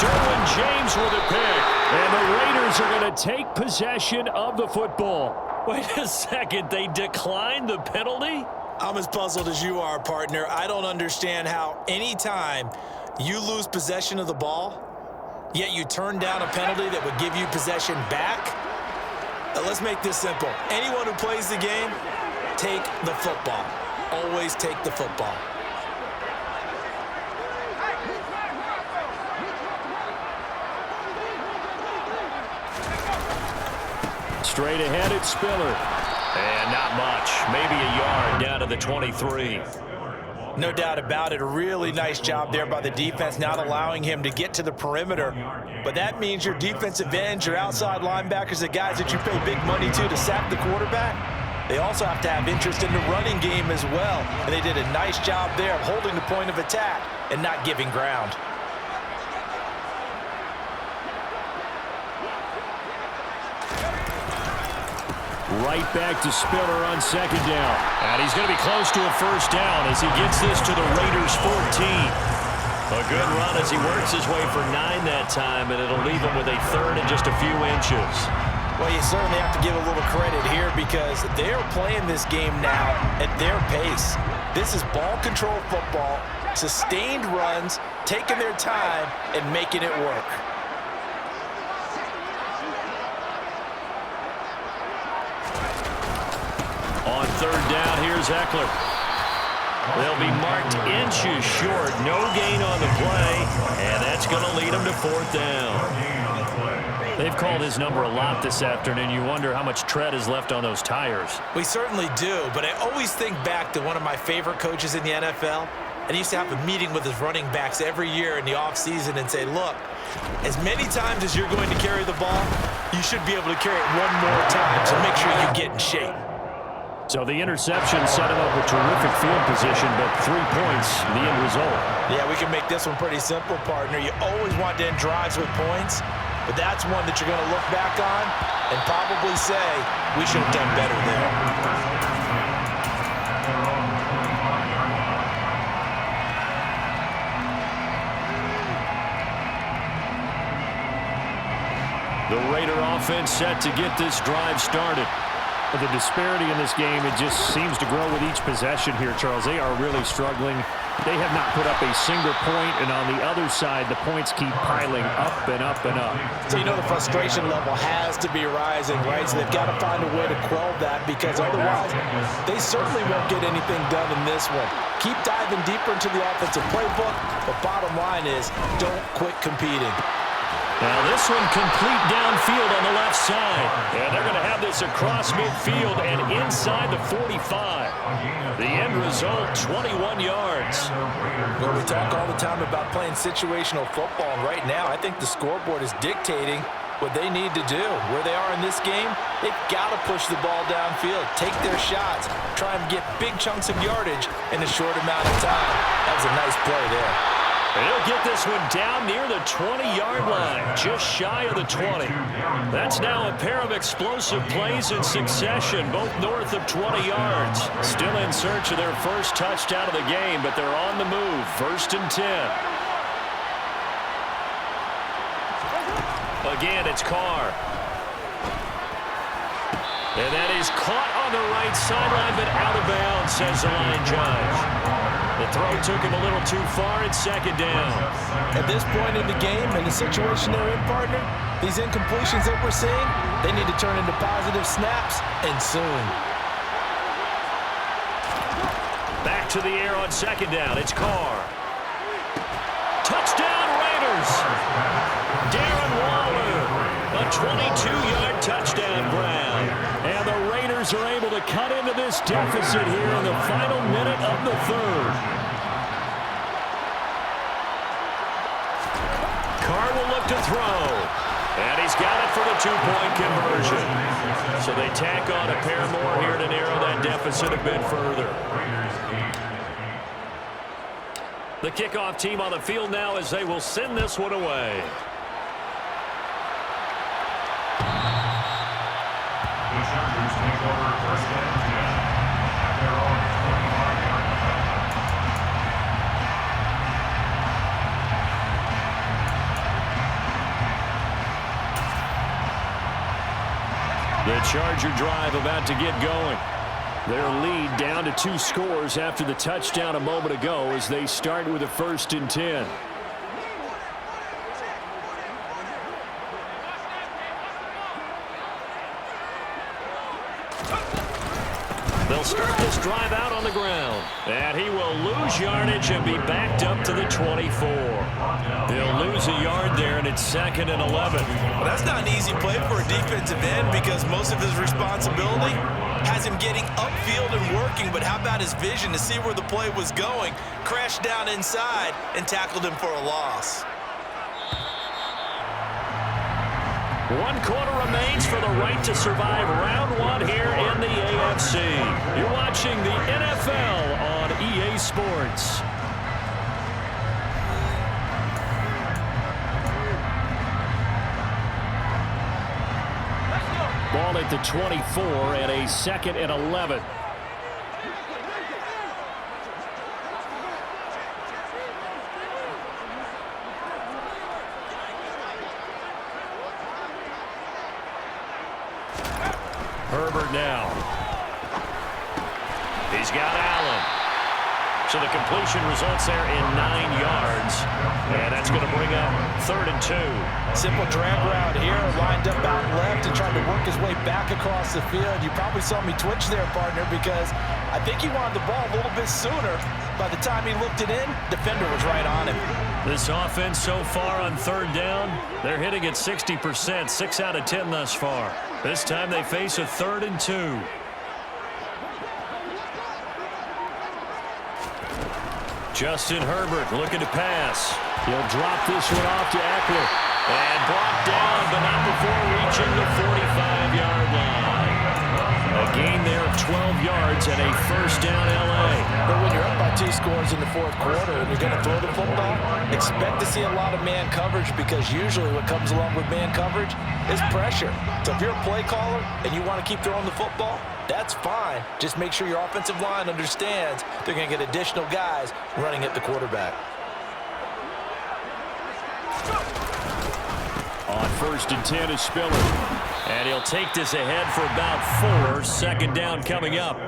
Derwin James with a pick. And the Raiders are going to take possession of the football. Wait a second, they declined the penalty? I'm as puzzled as you are, partner. I don't understand how anytime you lose possession of the ball, yet you turn down a penalty that would give you possession back. Let's make this simple. Anyone who plays the game, take the football. Always take the football. Straight ahead, it's Spiller. And not much. Maybe a yard down to the 23. No doubt about it. A really nice job there by the defense, not allowing him to get to the perimeter. But that means your defensive ends, your outside linebackers, the guys that you pay big money to sack the quarterback, they also have to have interest in the running game as well. And they did a nice job there of holding the point of attack and not giving ground. Right back to Spiller on 2nd down. And he's going to be close to a first down as he gets this to the Raiders' 14. A good run as he works his way for 9 that time, and it'll leave him with a 3rd and just a few inches. Well, you certainly have to give a little credit here because they're playing this game now at their pace. This is ball control football, sustained runs, taking their time, and making it work. On 3rd down, here's Eckler. They'll be marked inches short. No gain on the play, and that's going to lead them to 4th down. They've called his number a lot this afternoon. You wonder how much tread is left on those tires. We certainly do, but I always think back to one of my favorite coaches in the NFL, and he used to have a meeting with his running backs every year in the offseason and say, look, as many times as you're going to carry the ball, you should be able to carry it one more time, so make sure you get in shape. So the interception set him up with terrific field position, but 3 points, the end result. Yeah, we can make this one pretty simple, partner. You always want to end drives with points. but that's one that you're going to look back on and probably say, we should have done better there. The Raider offense set to get this drive started. The disparity in this game, it just seems to grow with each possession here, Charles. They are really struggling. They have not put up a single point, and on the other side, the points keep piling up and up and up. So you know the frustration level has to be rising, right? So they've got to find a way to quell that, because otherwise they certainly won't get anything done in this one. Keep diving deeper into the offensive playbook, but bottom line is don't quit competing. Now this one complete downfield on the left side. And they're going to have this across midfield and inside the 45. The end result, 21 yards. Well, we talk all the time about playing situational football, and right now I think the scoreboard is dictating what they need to do. Where they are in this game, they've got to push the ball downfield, take their shots, try and get big chunks of yardage in a short amount of time. That was a nice play there. He'll get this one down near the 20-yard line, just shy of the 20. That's now a pair of explosive plays in succession, both north of 20 yards. Still in search of their first touchdown of the game, but they're on the move. 1st and 10. Again, it's Carr. And that is caught on the right sideline, but out of bounds, says the line judge. The throw took him a little too far. It's 2nd down. At this point in the game, in the situation they're in, partner, these incompletions that we're seeing, they need to turn into positive snaps, and soon. Back to the air on 2nd down. It's Carr. Touchdown, Raiders. Darren Waller, a 22-yard touchdown grab. And the Raiders are able to cut into this deficit here in the final minute of the 3rd. Carr will look to throw. And he's got it for the 2-point conversion. So they tack on a pair more here to narrow that deficit a bit further. The kickoff team on the field now as they will send this one away. The Chargers take over 1st and 10 at their own 25-yard line. The Charger drive about to get going. Their lead down to 2 scores after the touchdown a moment ago as they start with a 1st and 10. They'll start this drive out on the ground. And he will lose yardage and be backed up to the 24. They'll lose a yard there, and it's 2nd and 11. Well, that's not an easy play for a defensive end, because most of his responsibility has him getting upfield and working, but how about his vision to see where the play was going, crashed down inside, and tackled him for a loss. 1 quarter remains for the right to survive round 1 here in the AFC. You're watching the NFL on EA Sports. Ball at the 24 and a 2nd and 11. Herbert now. He's got Allen. So the completion results there in 9 yards. And that's going to bring up 3rd and 2. Simple drag route here, lined up out left and tried to work his way back across the field. You probably saw me twitch there, partner, because I think he wanted the ball a little bit sooner. By the time he looked it in, defender was right on him. This offense so far on 3rd down, they're hitting at 60%, 6 out of 10 thus far. This time they face a 3rd and 2. Justin Herbert looking to pass. He'll drop this one off to Eckler. And brought down, but not before reaching the 45-yard line. A gain there of 12 yards and a 1st down L.A. But when you're up by by 2 scores in the fourth quarter and you're going to throw the football, expect to see a lot of man coverage, because usually what comes along with man coverage is pressure. So if you're a play caller and you want to keep throwing the football, that's fine. Just make sure your offensive line understands they're going to get additional guys running at the quarterback. On 1st and 10 is Spiller. And he'll take this ahead for about 4. Second down coming up.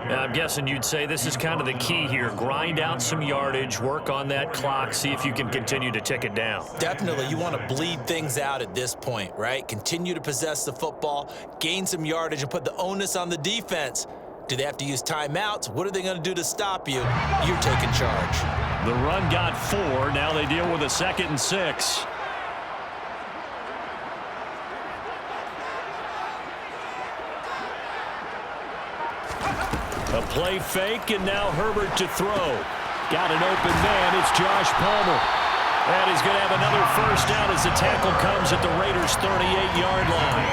Now, I'm guessing you'd say this is kind of the key here. Grind out some yardage, work on that clock, see if you can continue to tick it down. Definitely, you want to bleed things out at this point, right? Continue to possess the football, gain some yardage, and put the onus on the defense. Do they have to use timeouts? What are they going to do to stop you? You're taking charge. The run got 4. Now they deal with a 2nd and 6. A play fake, and now Herbert to throw. Got an open man. It's Josh Palmer. And he's going to have another first down as the tackle comes at the Raiders' 38-yard line.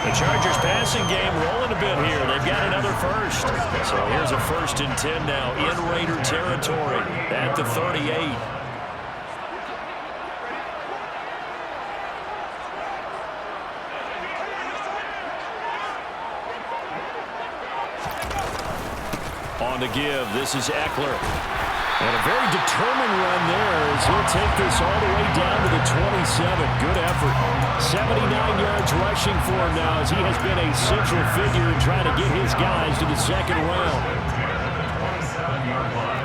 The Chargers passing game rolling a bit here. They've got another first. So here's a 1st and 10 now in Raider territory at the 38. On to give. This is Eckler. And a very determined run there as he'll take this all the way down to the 27. Good effort. 79 yards rushing for him now as he has been a central figure in trying to get his guys to the 2nd round. 27-yard line.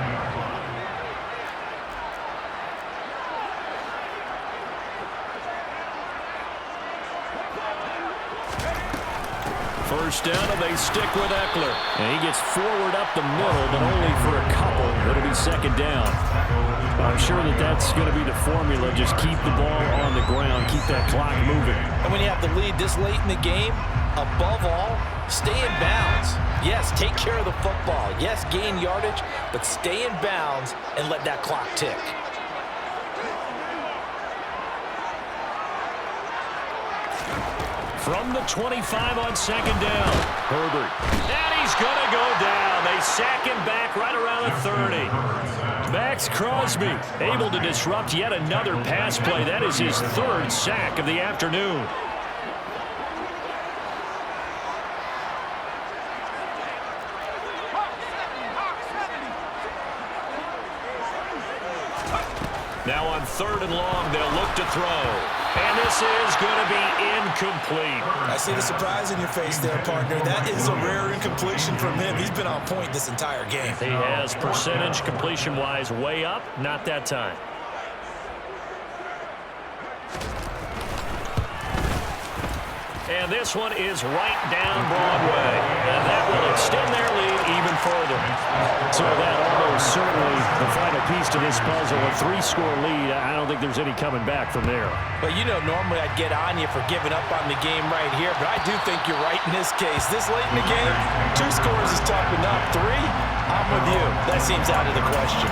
First down, and they stick with Eckler. And he gets forward up the middle, but only for a couple. It'll be 2nd down. I'm sure that that's going to be the formula. Just keep the ball on the ground. Keep that clock moving. And when you have the lead this late in the game, above all, stay in bounds. Yes, take care of the football. Yes, gain yardage, but stay in bounds and let that clock tick. From the 25 on 2nd down. Herbert. And he's going to go down. They sack him back right around the 30. Max Crosby able to disrupt yet another pass play. That is his 3rd sack of the afternoon. Now on 3rd and long, they'll look to throw. And this is going to be incomplete. I see the surprise in your face there, partner. That is a rare incompletion from him. He's been on point this entire game. He has percentage completion-wise way up. Not that time. And this one is right down Broadway. And that will extend their lead even further. So that almost certainly the final piece to this puzzle. A 3-score lead. I don't think there's any coming back from there. But you know, normally I'd get on you for giving up on the game right here. But I do think you're right in this case. This late in the game, 2 scores is tough enough. 3, I'm with you. That seems out of the question.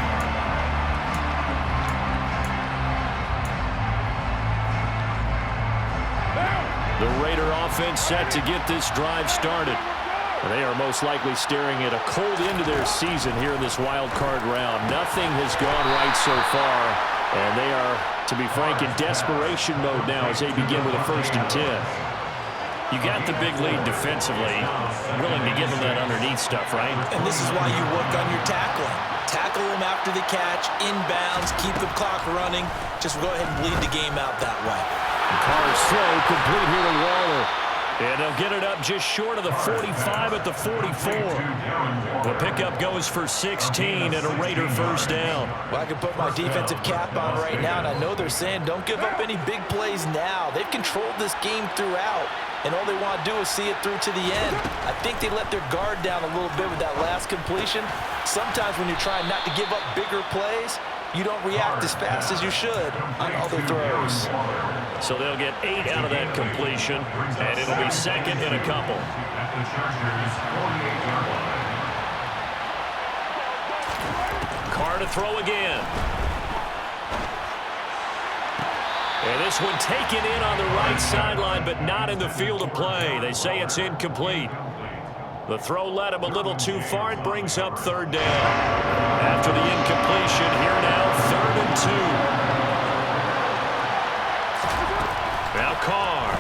The Raider offense set to get this drive started. They are most likely staring at a cold end to their season here in this wild card round. Nothing has gone right so far, and they are, to be frank, in desperation mode now as they begin with a 1st and 10. You got the big lead defensively, willing to give them that underneath stuff, right? And this is why you work on your tackling. Tackle them after the catch, inbounds, keep the clock running. Just go ahead and bleed the game out that way. Carr's throw complete here to Waller. And they'll get it up just short of the 45 at the 44. The pickup goes for 16 and a Raider 1st down. Well, I can put my defensive cap on right now, and I know they're saying don't give up any big plays now. They've controlled this game throughout, and all they want to do is see it through to the end. I think they let their guard down a little bit with that last completion. Sometimes when you're trying not to give up bigger plays, you don't react as fast as you should on other throws. So they'll get 8 out of that completion, and it'll be 2nd and a couple. At the Chargers' 48-yard line. Carr to throw again. And this one taken in on the right sideline, but not in the field of play. They say it's incomplete. The throw led him a little too far. It brings up third down. After the incompletion, here now, 3rd and 2. Now Carr.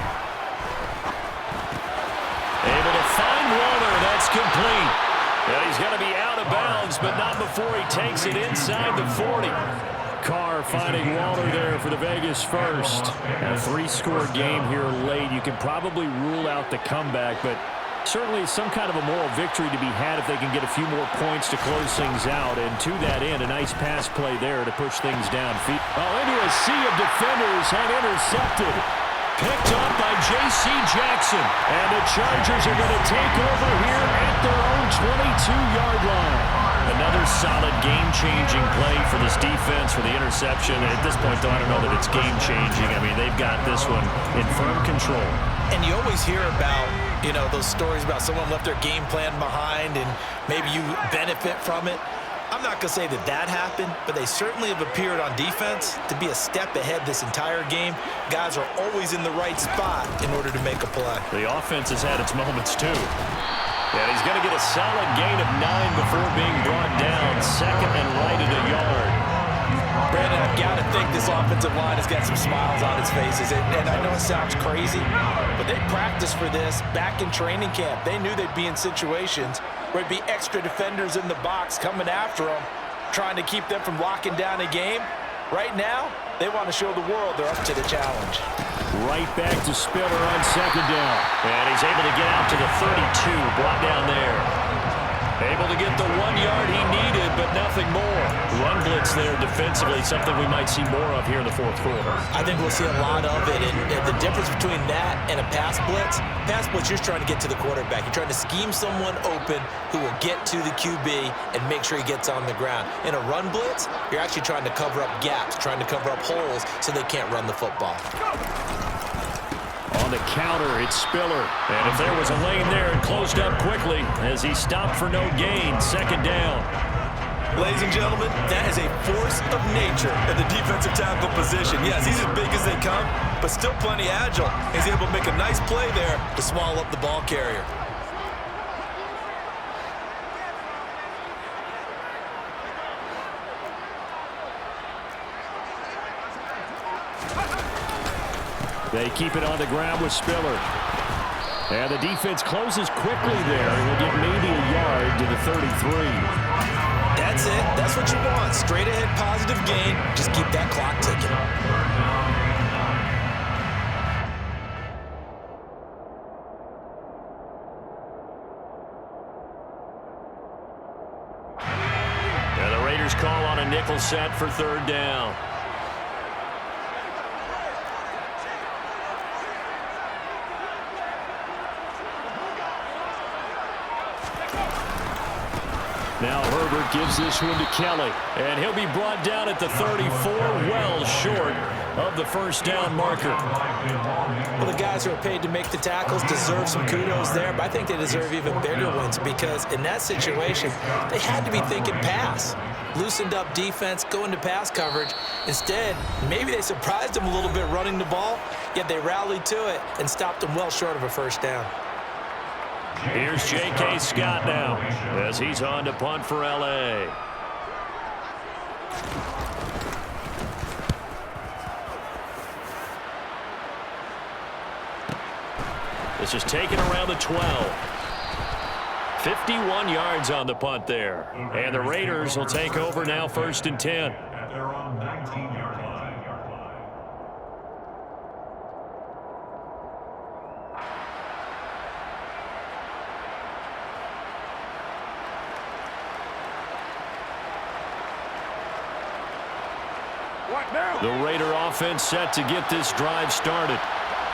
Able to find Warner. That's complete. And he's going to be out of bounds, but not before he takes it inside the 40. Carr finding Waller there for the Vegas first. A 3-score game here late. You can probably rule out the comeback, but certainly some kind of a moral victory to be had if they can get a few more points to close things out. And to that end, a nice pass play there to push things downfield. Oh, into a sea of defenders and intercepted. Picked up by J.C. Jackson. And the Chargers are going to take over here at their own 22-yard line. Another solid game-changing play for this defense for the interception. At this point, though, I don't know that it's game-changing. I mean, they've got this one in firm control. And you always hear about, you know, those stories about someone left their game plan behind and maybe you benefit from it. I'm not going to say that that happened, but they certainly have appeared on defense to be a step ahead this entire game. Guys are always in the right spot in order to make a play. The offense has had its moments, too. And he's going to get a solid gain of 9 before being brought down. 2nd and right at a yard. Brandon, I've got to think this offensive line has got some smiles on its faces. And I know it sounds crazy, but they practiced for this back in training camp. They knew they'd be in situations where it'd be extra defenders in the box coming after them, trying to keep them from locking down a game. Right now, they want to show the world they're up to the challenge. Right back to Spiller on 2nd down. And he's able to get out to the 32, brought down there. Able to get the 1 yard he needed, but nothing more. Run blitz there defensively, something we might see more of here in the 4th quarter. I think we'll see a lot of it, and the difference between that and a pass blitz, you're trying to get to the quarterback. You're trying to scheme someone open who will get to the QB and make sure he gets on the ground. In a run blitz, you're actually trying to cover up gaps, trying to cover up holes so they can't run the football. On the counter, it's Spiller. And if there was a lane there, it closed up quickly as he stopped for no gain. 2nd down. Ladies and gentlemen, that is a force of nature at the defensive tackle position. Yes, he's as big as they come, but still plenty agile. He's able to make a nice play there to swallow up the ball carrier. They keep it on the ground with Spiller. And the defense closes quickly there. He'll get maybe a yard to the 33. That's it. That's what you want. Straight ahead positive gain. Just keep that clock ticking. And the Raiders call on a nickel set for 3rd down. Now Herbert gives this one to Kelly, and he'll be brought down at the 34, well short of the 1st down marker. Well, the guys who are paid to make the tackles deserve some kudos there, but I think they deserve even bigger ones because in that situation, they had to be thinking pass. Loosened up defense, going to pass coverage. Instead, maybe they surprised them a little bit running the ball, yet they rallied to it and stopped them well short of a 1st down. Here's J.K. Scott now as he's on to punt for L.A. This is taken around the 12. 51 yards on the punt there. And the Raiders will take over now 1st and 10. At their own 19-yard line. The Raider offense set to get this drive started.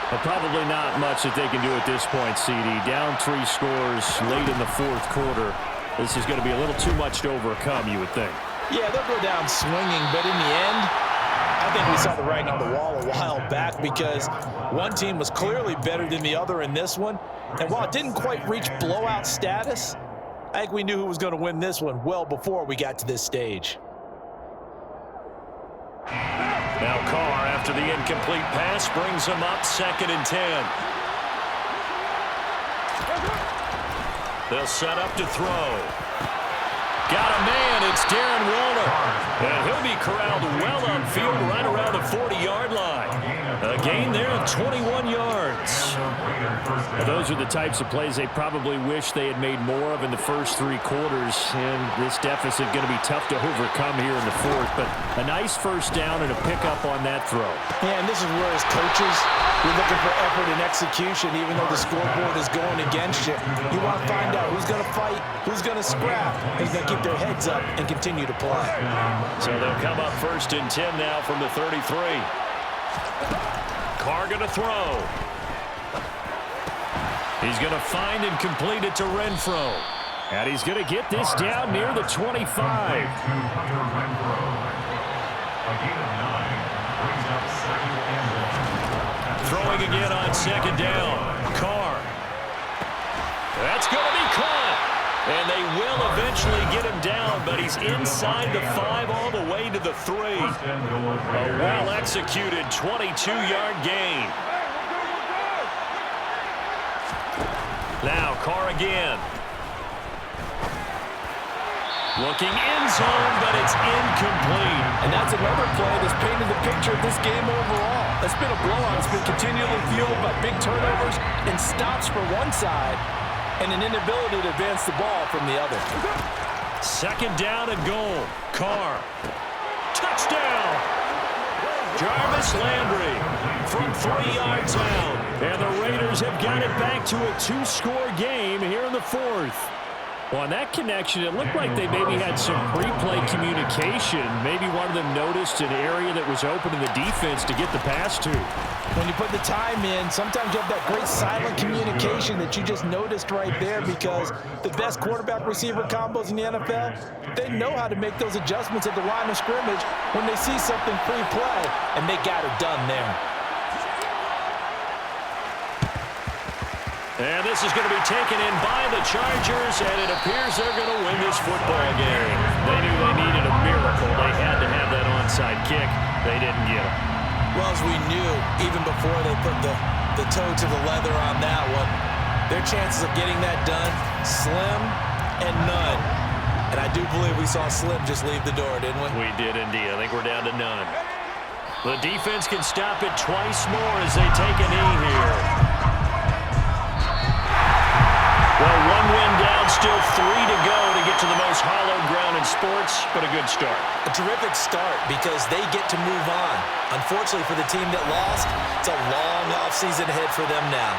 But probably not much that they can do at this point, CD. Down 3 scores late in the 4th quarter. This is going to be a little too much to overcome, you would think. Yeah, they'll go down swinging, but in the end, I think we saw the writing on the wall a while back because one team was clearly better than the other in this one. And while it didn't quite reach blowout status, I think we knew who was going to win this one well before we got to this stage. Now Carr, after the incomplete pass, brings him up 2nd and 10. They'll set up to throw. Got a man. It's Darren Waller. And he'll be corralled well upfield right around the 40-yard line. A gain there of 21 yards. Well, those are the types of plays they probably wish they had made more of in the first 3 quarters. And this deficit going to be tough to overcome here in the 4th. But a nice first down and a pickup on that throw. Yeah, and this is where as coaches, you're looking for effort and execution, even though the scoreboard is going against you. You want to find out who's going to fight, who's going to scrap, who's going to keep their heads up and continue to play. So they'll come up 1st and 10 now from the 33. Carr going to throw. He's going to find and complete it to Renfro. And he's going to get this down near the 25. Throwing again on 2nd down. Carr. That's going to be caught. And they will eventually get him down, but he's inside the 5 all the way to the 3. A well-executed 22-yard gain. Now Carr again. Looking end zone, but it's incomplete. And that's another play that's painted the picture of this game overall. It's been a blowout. It's been continually fueled by big turnovers and stops for one side and an inability to advance the ball from the other. 2nd down and goal. Carr. Touchdown! Jarvis Landry from 3 yards out. And the Raiders have got it back to a 2-score game here in the 4th. Well, on that connection, it looked like they maybe had some pre-play communication. Maybe one of them noticed an area that was open in the defense to get the pass to. When you put the time in, sometimes you have that great silent communication that you just noticed right there, because the best quarterback-receiver combos in the NFL, they know how to make those adjustments at the line of scrimmage when they see something pre-play, and they got it done there. And this is going to be taken in by the Chargers, and it appears they're going to win this football game. They knew they needed a miracle. They had to have that onside kick. They didn't get it. Well, as we knew, even before they put the toe to the leather on that one, their chances of getting that done, slim and none. And I do believe we saw Slim just leave the door, didn't we? We did indeed. I think we're down to none. The defense can stop it twice more as they take a knee here. Well, 1 win down, still 3 to go to get to the most hallowed ground in sports, but a good start. A terrific start because they get to move on. Unfortunately for the team that lost, it's a long offseason ahead for them now.